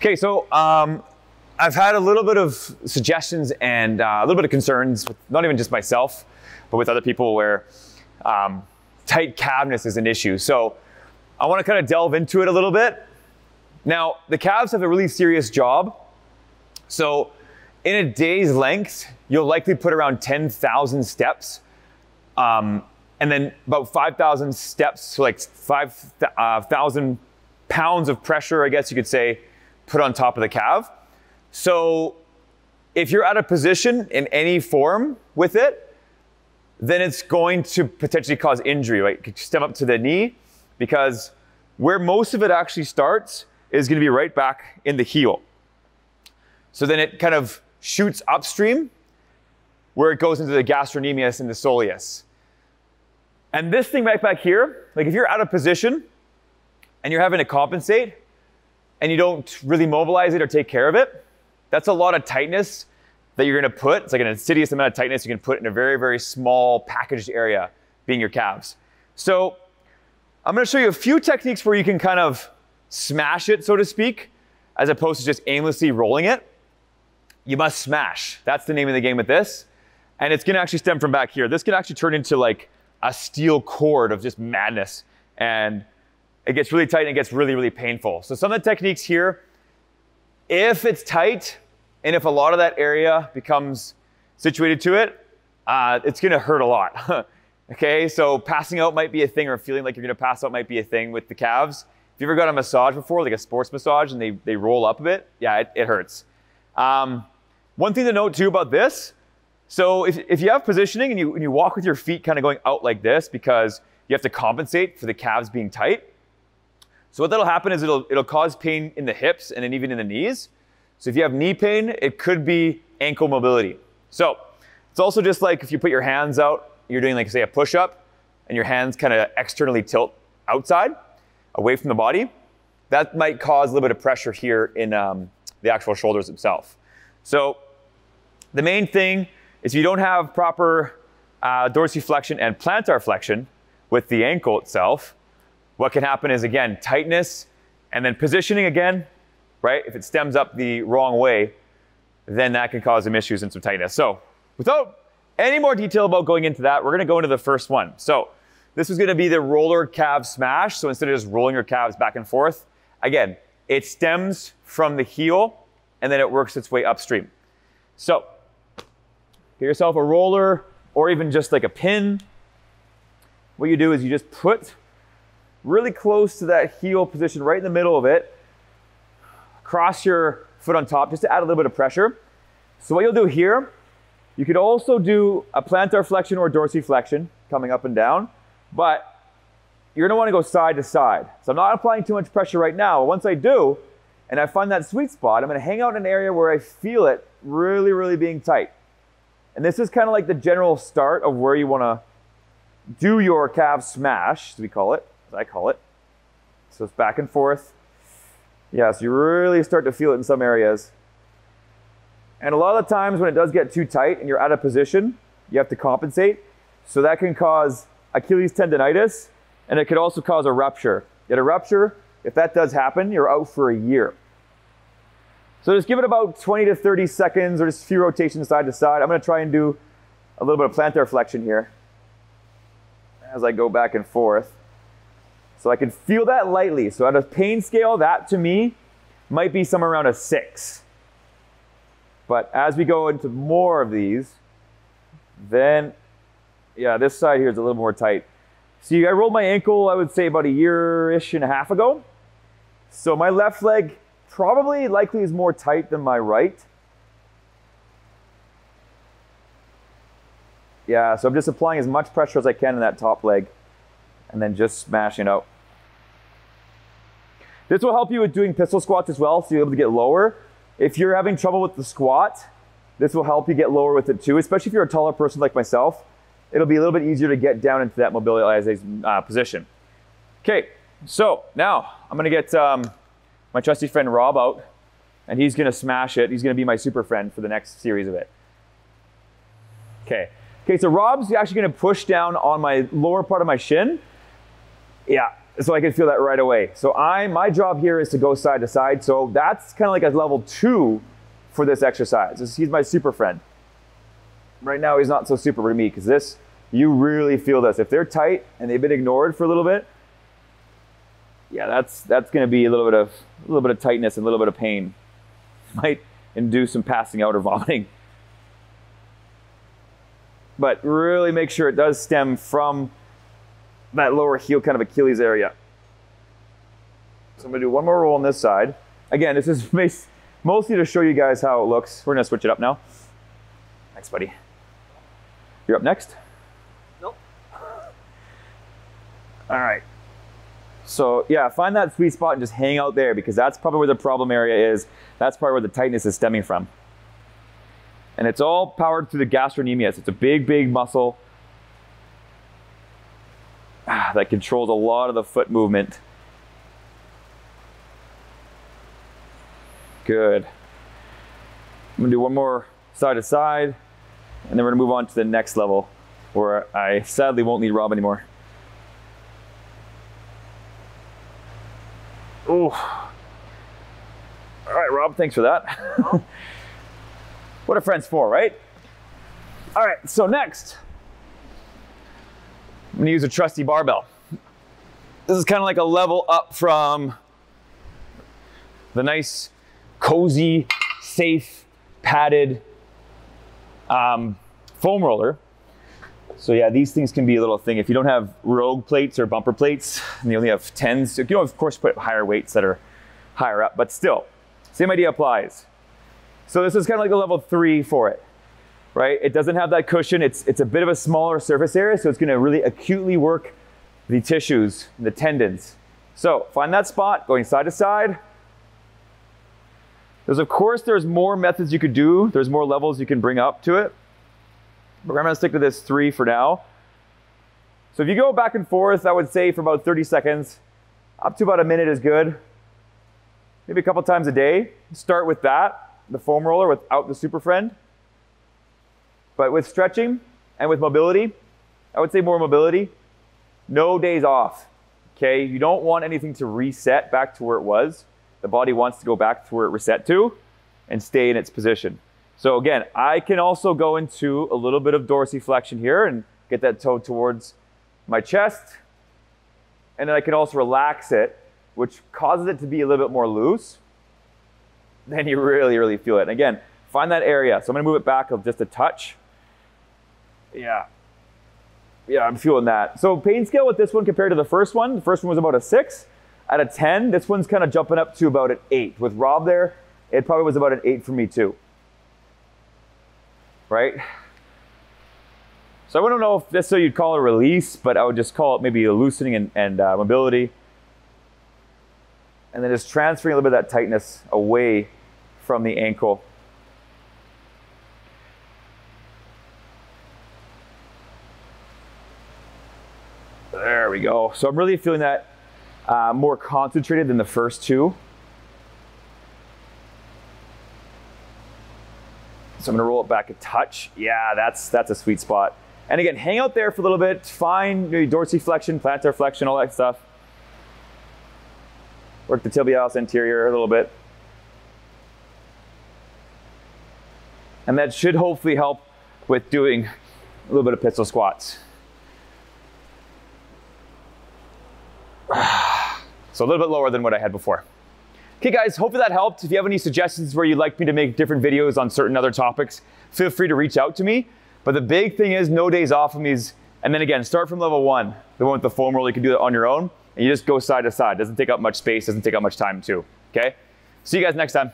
Okay, so I've had a little bit of suggestions and a little bit of concerns, with not even just myself, but with other people where tight calveness is an issue. So I want to kind of delve into it a little bit. Now, the calves have a really serious job. So in a day's length, you'll likely put around 10,000 steps. And then about 5,000 steps, so like 5,000 pounds of pressure, I guess you could say, put on top of the calf. So if you're out of position in any form with it, then it's going to potentially cause injury, right? It could stem up to the knee, because where most of it actually starts is going to be right back in the heel. So then it kind of shoots upstream where it goes into the gastrocnemius and the soleus. And this thing right back here, like if you're out of position and you're having to compensate and you don't really mobilize it or take care of it, that's a lot of tightness that you're going to put. It's like an insidious amount of tightness you can put in a very, very small packaged area, being your calves. So I'm going to show you a few techniques where you can kind of smash it, so to speak, as opposed to just aimlessly rolling it. You must smash. That's the name of the game with this. And it's going to actually stem from back here. This can actually turn into like a steel cord of just madness. And it gets really tight and it gets really, really painful. So some of the techniques here, if it's tight and if a lot of that area becomes situated to it, it's going to hurt a lot. Okay, so passing out might be a thing, or feeling like you're going to pass out might be a thing with the calves. If you ever got a massage before, like a sports massage, and they roll up a bit, yeah, it hurts. One thing to note too about this, so if you have positioning and you walk with your feet kind of going out like this, because you have to compensate for the calves being tight. So what that'll happen is it'll cause pain in the hips and then even in the knees. So if you have knee pain, it could be ankle mobility. So it's also just like if you put your hands out, you're doing like say a push-up and your hands kind of externally tilt outside, away from the body. That might cause a little bit of pressure here in the actual shoulders themselves. So the main thing is if you don't have proper dorsiflexion and plantar flexion with the ankle itself, what can happen is, again, tightness and then positioning again, right? If it stems up the wrong way, then that can cause some issues and some tightness. So without any more detail about going into that, we're going to go into the first one. So this is going to be the roller calf smash. So instead of just rolling your calves back and forth, again, it stems from the heel and then it works its way upstream. So get yourself a roller or even just like a pin. What you do is you just put really close to that heel position, right in the middle of it. Cross your foot on top just to add a little bit of pressure. So what you'll do here, you could also do a plantar flexion or dorsiflexion coming up and down, but you're gonna wanna go side to side. So I'm not applying too much pressure right now. Once I do, and I find that sweet spot, I'm gonna hang out in an area where I feel it really, really being tight. And this is kind of like the general start of where you wanna do your calf smash, as we call it, as I call it. So it's back and forth. Yeah, so you really start to feel it in some areas. And a lot of the times when it does get too tight and you're out of position, you have to compensate. So that can cause Achilles tendonitis, and it could also cause a rupture. Get a rupture, if that does happen, you're out for a year. So just give it about 20 to 30 seconds or just a few rotations side to side. I'm gonna try and do a little bit of plantar flexion here as I go back and forth. So I can feel that lightly. So at a pain scale, that to me might be somewhere around a 6. But as we go into more of these, then, yeah, this side here is a little more tight. See, I rolled my ankle, I would say about a year-ish and a half ago. So my left leg probably likely is more tight than my right. Yeah, so I'm just applying as much pressure as I can in that top leg and then just smashing it out. This will help you with doing pistol squats as well, so you're able to get lower. If you're having trouble with the squat, this will help you get lower with it too, especially if you're a taller person like myself. It'll be a little bit easier to get down into that mobilizing position. Okay, so now I'm gonna get my trusty friend Rob out, and he's gonna smash it. He's gonna be my super friend for the next series of it. Okay, so Rob's actually gonna push down on my lower part of my shin. Yeah, so I can feel that right away. So my job here is to go side to side. So that's kind of like a level 2 for this exercise. He's my super friend. Right now he's not so super for me because this, you really feel this. If they're tight and they've been ignored for a little bit, yeah, that's going to be a little bit of tightness and a little bit of pain. Might induce some passing out or vomiting. But really make sure it does stem from that lower heel kind of Achilles area. So I'm going to do one more roll on this side. Again, this is mostly to show you guys how it looks. We're going to switch it up now. Thanks, buddy. You're up next? Nope. All right. So yeah, find that sweet spot and just hang out there because that's probably where the problem area is. That's probably where the tightness is stemming from. And it's all powered through the gastrocnemius. It's a big, big muscle that controls a lot of the foot movement. Good. I'm gonna do one more side to side, and then we're gonna move on to the next level where I sadly won't need Rob anymore. Ooh. All right, Rob, thanks for that. Oh. What are friends for, right? All right, so next, I'm gonna use a trusty barbell. This is kind of like a level up from the nice, cozy, safe, padded foam roller. So yeah, these things can be a little thing. If you don't have rogue plates or bumper plates, and you only have 10s, you can of course put higher weights that are higher up, but still, same idea applies. So this is kind of like a level 3 for it, right? It doesn't have that cushion. It's a bit of a smaller surface area, so it's gonna really acutely work the tissues, the tendons. So find that spot, going side to side. Of course, there's more methods you could do. There's more levels you can bring up to it. But I'm gonna stick to this 3 for now. So if you go back and forth, I would say for about 30 seconds, up to about a minute is good. Maybe a couple times a day. Start with that, the foam roller without the super friend. But with stretching and with mobility, I would say more mobility. No days off, okay? You don't want anything to reset back to where it was. The body wants to go back to where it reset to and stay in its position. So again, I can also go into a little bit of dorsiflexion here and get that toe towards my chest. And then I can also relax it, which causes it to be a little bit more loose. Then you really, really feel it. And again, find that area. So I'm gonna move it back just a touch. Yeah, I'm feeling that. So pain scale with this one compared to the first one was about a 6. Out of 10, this one's kind of jumping up to about an 8. With Rob there, it probably was about an 8 for me too. Right? So I don't know if this, so you'd call it a release, but I would just call it maybe a loosening and mobility. And then just transferring a little bit of that tightness away from the ankle. There we go. So I'm really feeling that more concentrated than the first 2. So I'm gonna roll it back a touch. Yeah, that's a sweet spot. And again, hang out there for a little bit. Find maybe dorsiflexion, plantar flexion, all that stuff. Work the tibialis anterior a little bit. And that should hopefully help with doing a little bit of pistol squats. So a little bit lower than what I had before. Okay guys, hopefully that helped. If you have any suggestions where you'd like me to make different videos on certain other topics, feel free to reach out to me. But the big thing is no days off from these. And then again, start from level 1. The one with the foam roll, you can do that on your own. And you just go side to side. Doesn't take up much space, doesn't take up much time too, okay? See you guys next time.